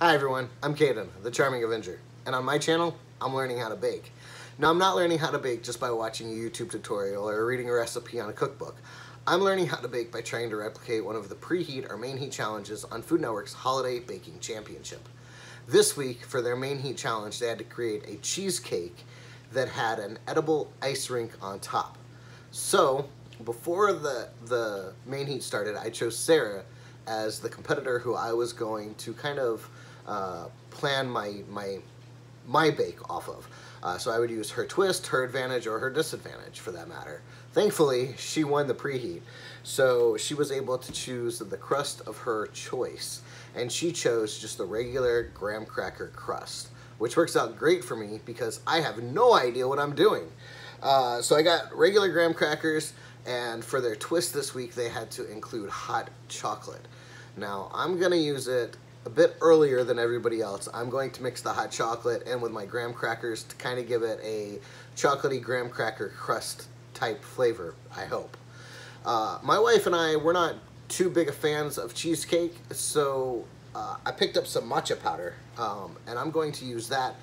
Hi everyone, I'm Caden, the Charming Avenger, and on my channel, I'm learning how to bake. Now I'm not learning how to bake just by watching a YouTube tutorial or reading a recipe on a cookbook. I'm learning how to bake by trying to replicate one of the preheat or main heat challenges on Food Network's Holiday Baking Championship. This week, for their main heat challenge, they had to create a cheesecake that had an edible ice rink on top. So, before the main heat started, I chose Sarah as the competitor who I was going to kind of plan my bake off of. So I would use her twist, her advantage, or her disadvantage for that matter. Thankfully, she won the preheat, so she was able to choose the crust of her choice, and she chose just the regular graham cracker crust, which works out great for me because I have no idea what I'm doing. So I got regular graham crackers, and for their twist this week, they had to include hot chocolate. Now, I'm gonna use it a bit earlier than everybody else. I'm going to mix the hot chocolate in with my graham crackers to kind of give it a chocolatey graham cracker crust type flavor, I hope. My wife and I, we're not too big of fans of cheesecake, so I picked up some matcha powder, and I'm going to use that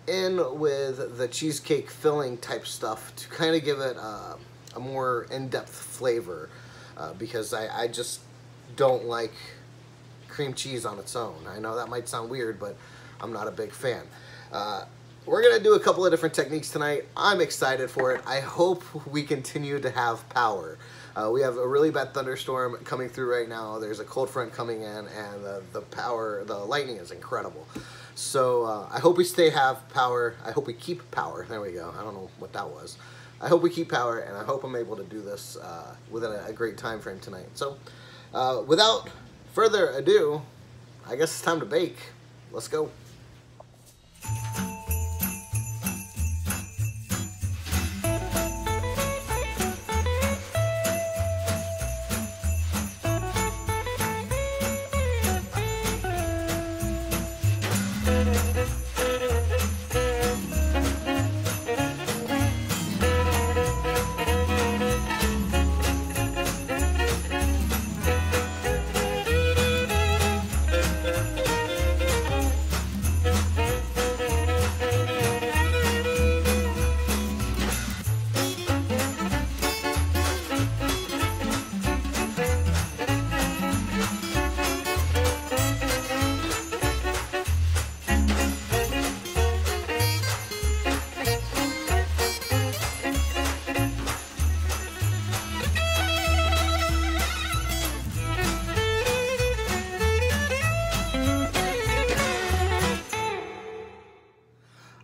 in with the cheesecake filling type stuff to kind of give it a more in-depth flavor, because I just don't like cream cheese on its own. I know that might sound weird, but I'm not a big fan. We're gonna do a couple of different techniques tonight. I'm excited for it. I hope we continue to have power. We have a really bad thunderstorm coming through right now. There's a cold front coming in, and the lightning is incredible. So I hope we have power. I hope we keep power. There we go. I don't know what that was. I hope we keep power, and I hope I'm able to do this within a great time frame tonight. So without further ado, I guess it's time to bake. Let's go.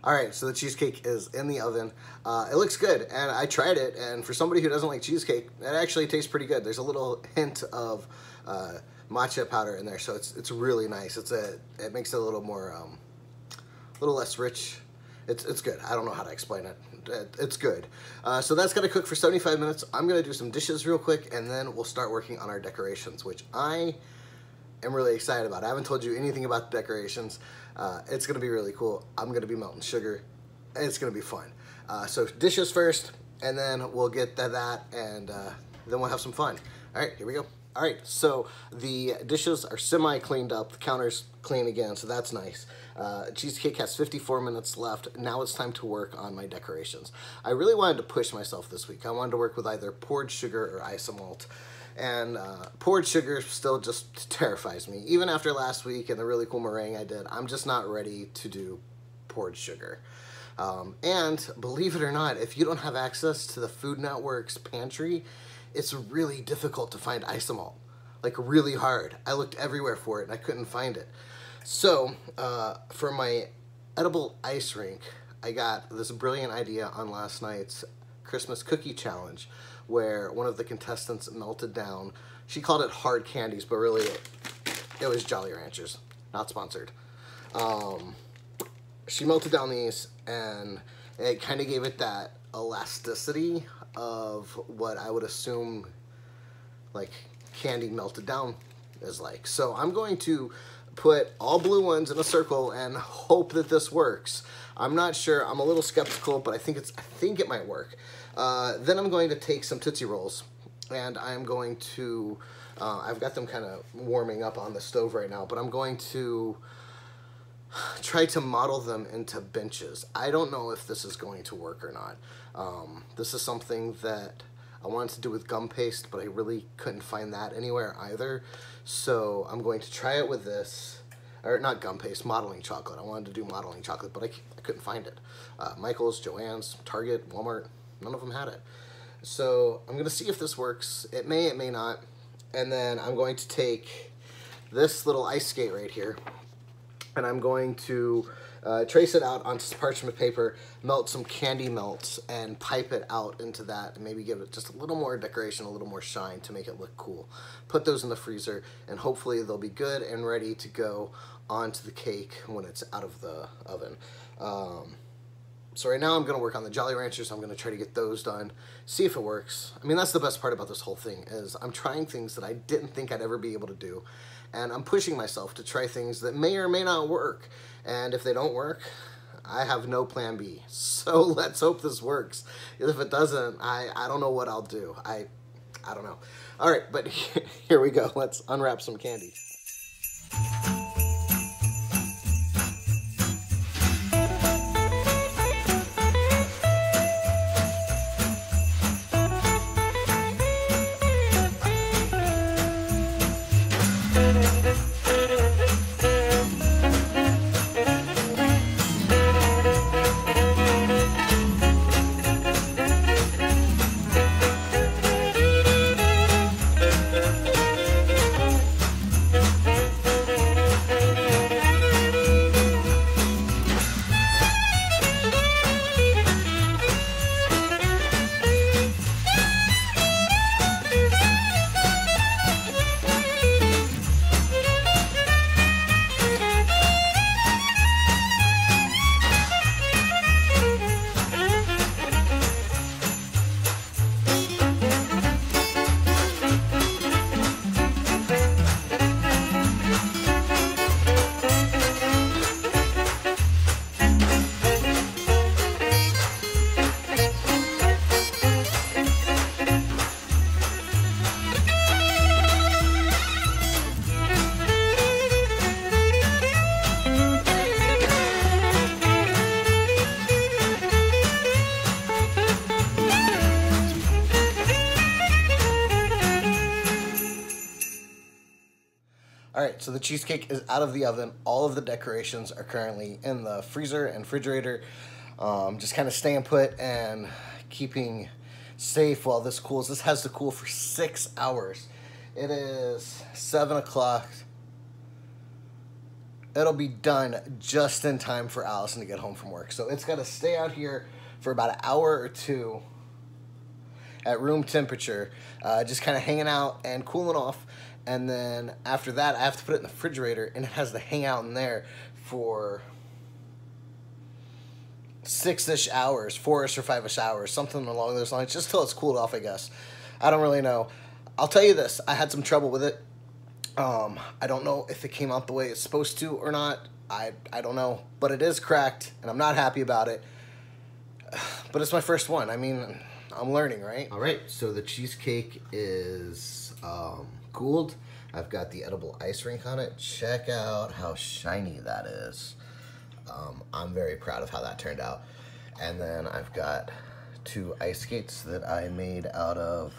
Alright, so the cheesecake is in the oven. It looks good, and I tried it, and for somebody who doesn't like cheesecake, it actually tastes pretty good. There's a little hint of matcha powder in there, so it's really nice. It makes it a little more, a little less rich. It's good. I don't know how to explain it. It's good. So that's gonna cook for 75 minutes. I'm gonna do some dishes real quick, and then we'll start working on our decorations, which I am really excited about. I haven't told you anything about the decorations. It's gonna be really cool. I'm gonna be melting sugar, and it's gonna be fun. So dishes first, and then we'll get to that, and then we'll have some fun. All right, here we go. All right, so the dishes are semi-cleaned up. The counter's clean again, so that's nice. Cheesecake has 54 minutes left. Now it's time to work on my decorations. I really wanted to push myself this week. I wanted to work with either poured sugar or isomalt. And poured sugar still just terrifies me. Even after last week and the really cool meringue I did, I'm just not ready to do poured sugar. And believe it or not, if you don't have access to the Food Network's pantry, it's really difficult to find isomalt. Like, really hard. I looked everywhere for it and I couldn't find it. So for my edible ice rink, I got this brilliant idea on last night's Christmas cookie challenge, where one of the contestants melted down, she called it hard candies, but really it was Jolly Ranchers, not sponsored. She melted down these, and it kind of gave it that elasticity of what I would assume like candy melted down is like. So I'm going to put all blue ones in a circle and hope that this works. I'm not sure. I'm a little skeptical, but I think it might work. Then I'm going to take some Tootsie Rolls, and I'm going to I've got them kind of warming up on the stove right now, but I'm going to try to model them into benches. I don't know if this is going to work or not. This is something that I wanted to do with gum paste, but I really couldn't find that anywhere either. So I'm going to try it with this, or not gum paste, modeling chocolate. I wanted to do modeling chocolate, but I couldn't find it. Michael's, Joann's, Target, Walmart, none of them had it. So I'm gonna see if this works. It may not. And then I'm going to take this little ice skate right here, and I'm going to trace it out onto some parchment paper, melt some candy melts, and pipe it out into that, and maybe give it just a little more decoration, a little more shine to make it look cool. Put those in the freezer, and hopefully they'll be good and ready to go onto the cake when it's out of the oven. So right now I'm going to work on the Jolly Ranchers. I'm going to try to get those done, see if it works. I mean, that's the best part about this whole thing, is I'm trying things that I didn't think I'd ever be able to do. And I'm pushing myself to try things that may or may not work. And if they don't work, I have no plan B. So let's hope this works. If it doesn't, I don't know what I'll do. I don't know. All right, but here we go. Let's unwrap some candy. Alright, so the cheesecake is out of the oven. All of the decorations are currently in the freezer and refrigerator. Just kind of staying put and keeping safe while this cools. This has to cool for 6 hours. It is 7 o'clock. It'll be done just in time for Allison to get home from work. So it's got to stay out here for about an hour or two at room temperature, just kind of hanging out and cooling off. And then after that, I have to put it in the refrigerator, and it has to hang out in there for 6-ish hours, 4-ish or 5-ish hours, something along those lines, just till it's cooled off, I guess. I don't really know. I'll tell you this, I had some trouble with it. I don't know if it came out the way it's supposed to or not. I don't know, but it is cracked, and I'm not happy about it. But it's my first one. I mean, I'm learning, right? All right, so the cheesecake is cooled. I've got the edible ice rink on it. Check out how shiny that is. I'm very proud of how that turned out. And then I've got 2 ice skates that I made out of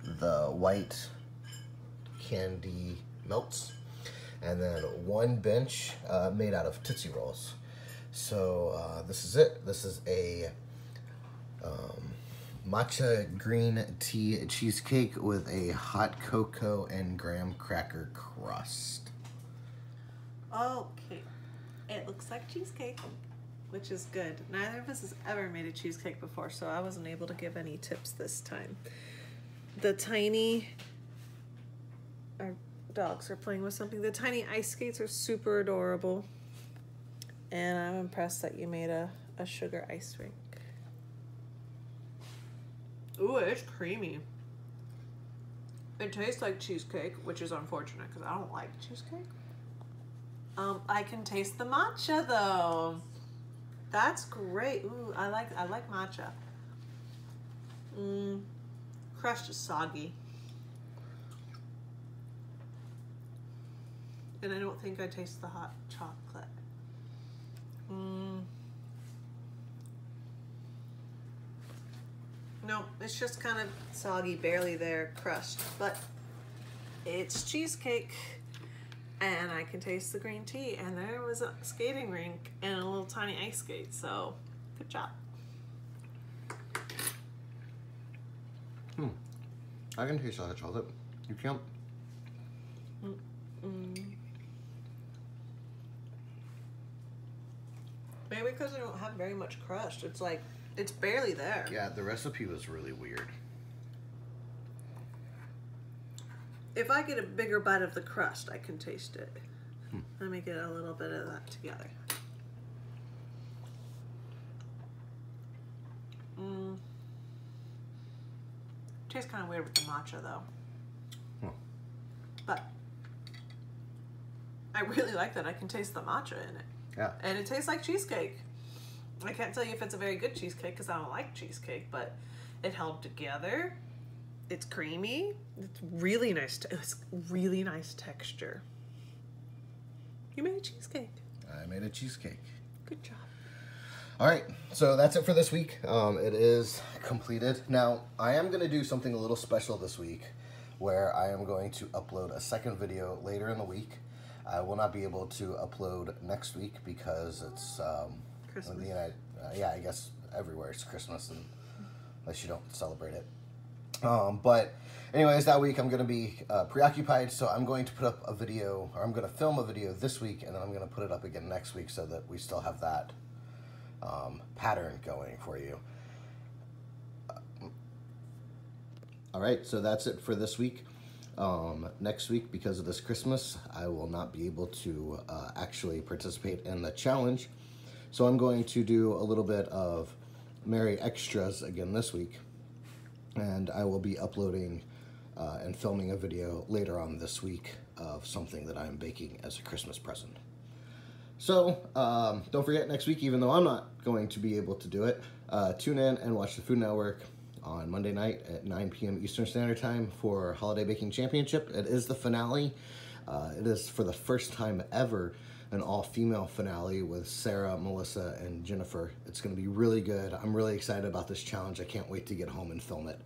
the white candy melts. And then 1 bench made out of Tootsie Rolls. So this is it. This is a matcha green tea cheesecake with a hot cocoa and graham cracker crust. Okay, it looks like cheesecake, which is good. Neither of us has ever made a cheesecake before, so I wasn't able to give any tips this time. The tiny, our dogs are playing with something. The tiny ice skates are super adorable, and I'm impressed that you made a sugar ice rink. Ooh, it's creamy. It tastes like cheesecake, which is unfortunate because I don't like cheesecake. I can taste the matcha though. That's great. Ooh, I like matcha. Crust is soggy. And I don't think I taste the hot chocolate. No, it's just kind of soggy, barely there crust, but it's cheesecake. And I can taste the green tea, and there was a skating rink and a little tiny ice skate, so good job. I can taste hot chocolate. You can't. Maybe because I don't have very much crust. It's like, it's barely there. Yeah, the recipe was really weird. If I get a bigger bite of the crust, I can taste it. Let me get a little bit of that together. Tastes kind of weird with the matcha though. But I really like that I can taste the matcha in it. Yeah. And it tastes like cheesecake. I can't tell you if it's a very good cheesecake because I don't like cheesecake, but it held together. It's creamy. It's really nice. It's really nice texture. You made a cheesecake. I made a cheesecake. Good job. All right, so that's it for this week. It is completed. Now, I am going to do something a little special this week where I am going to upload a second video later in the week. I will not be able to upload next week because it's Christmas. Yeah, I guess everywhere it's Christmas unless you don't celebrate it. But anyways, that week I'm going to be preoccupied, so I'm going to put up a video, or I'm going to film a video this week, and then I'm going to put it up again next week so that we still have that pattern going for you. All right, so that's it for this week. Next week, because of this Christmas, I will not be able to actually participate in the challenge. So I'm going to do a little bit of Merry Extras again this week. And I will be uploading and filming a video later on this week of something that I'm baking as a Christmas present. So, don't forget next week, even though I'm not going to be able to do it, tune in and watch the Food Network on Monday night at 9 p.m. Eastern Standard Time for Holiday Baking Championship. It is the finale. It is for the first time ever an all-female finale with Sarah, Melissa, and Jennifer. It's going to be really good. I'm really excited about this challenge. I can't wait to get home and film it.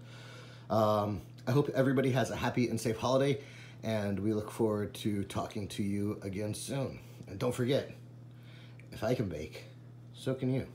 I hope everybody has a happy and safe holiday, and we look forward to talking to you again soon. And don't forget, if I can bake, so can you.